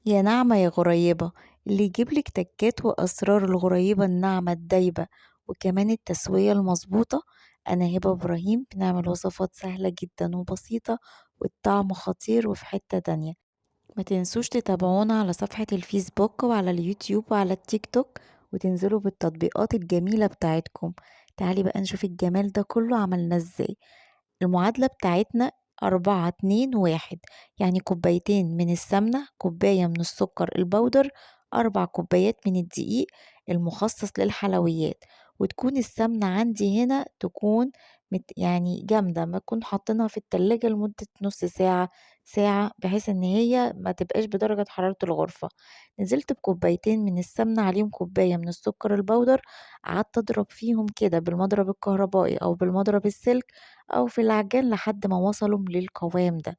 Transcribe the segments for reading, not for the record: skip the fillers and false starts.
يا ناعمة يا غريبة، اللي يجيبلك تكات وأسرار الغريبة الناعمة الدايبة وكمان التسوية المظبوطة. أنا هبة إبراهيم، بنعمل وصفات سهلة جدا وبسيطة والطعم خطير وفي حتة تانية. ما تنسوش تتابعونا على صفحة الفيسبوك وعلى اليوتيوب وعلى التيك توك، وتنزلوا بالتطبيقات الجميلة بتاعتكم. تعالي بقى نشوف الجمال ده كله عملناه ازاي. المعادلة بتاعتنا 4 2 1، يعني كوبايتين من السمنة، كوباية من السكر البودر، 4 كوبايات من الدقيق المخصص للحلويات. وتكون السمنة عندي هنا تكون يعني جامدة، ما تكون حاطينها في التلاجة لمدة نص ساعة ساعة، بحيث ان هي ما تبقاش بدرجة حرارة الغرفة. نزلت بكوبايتين من السمنة عليهم كوباية من السكر البودر، قعدت اضرب فيهم كده بالمضرب الكهربائي او بالمضرب السلك أو في العجان لحد ما وصلوا للقوام ده.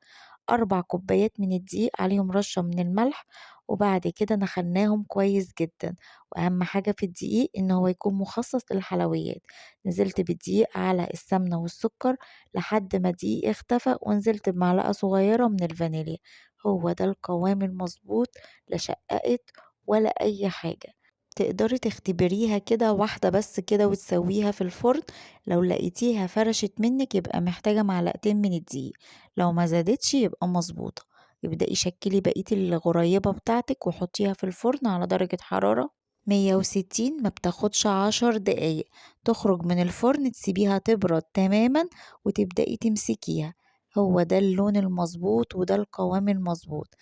4 كوبايات من الدقيق عليهم رشة من الملح، وبعد كده نخلناهم كويس جدا. وأهم حاجة في الدقيق إن هو يكون مخصص للحلويات. نزلت بالدقيق على السمنة والسكر لحد ما الدقيق اختفى، ونزلت بمعلقة صغيرة من الفانيليا. هو ده القوام المظبوط، لا شققت ولا أي حاجة. تقدري تختبريها كده واحدة بس كده وتسويها في الفرن. لو لقيتيها فرشت منك يبقى محتاجة معلقتين من الدقيق، لو ما زادتش يبقى مظبوطة. ابدأي شكلي بقية الغريبة بتاعتك وحطيها في الفرن على درجة حرارة 160، ما بتاخدش 10 دقايق. تخرج من الفرن تسيبيها تبرد تماما وتبدأي تمسكيها. هو ده اللون المظبوط وده القوام المظبوط.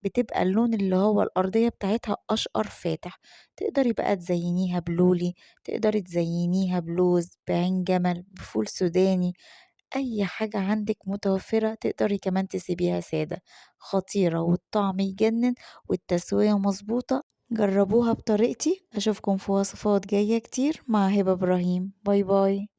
بتبقى اللون اللي هو الأرضية بتاعتها أشقر فاتح. تقدري بقى تزينيها بلولي، تقدري تزينيها بلوز، بعين جمل، بفول سوداني. أي حاجة عندك متوفرة. تقدري كمان تسيبيها سادة. خطيرة والطعم يجنن والتسوية مظبوطة. جربوها بطريقتي. أشوفكم في وصفات جاية كتير مع هبة إبراهيم. باي باي.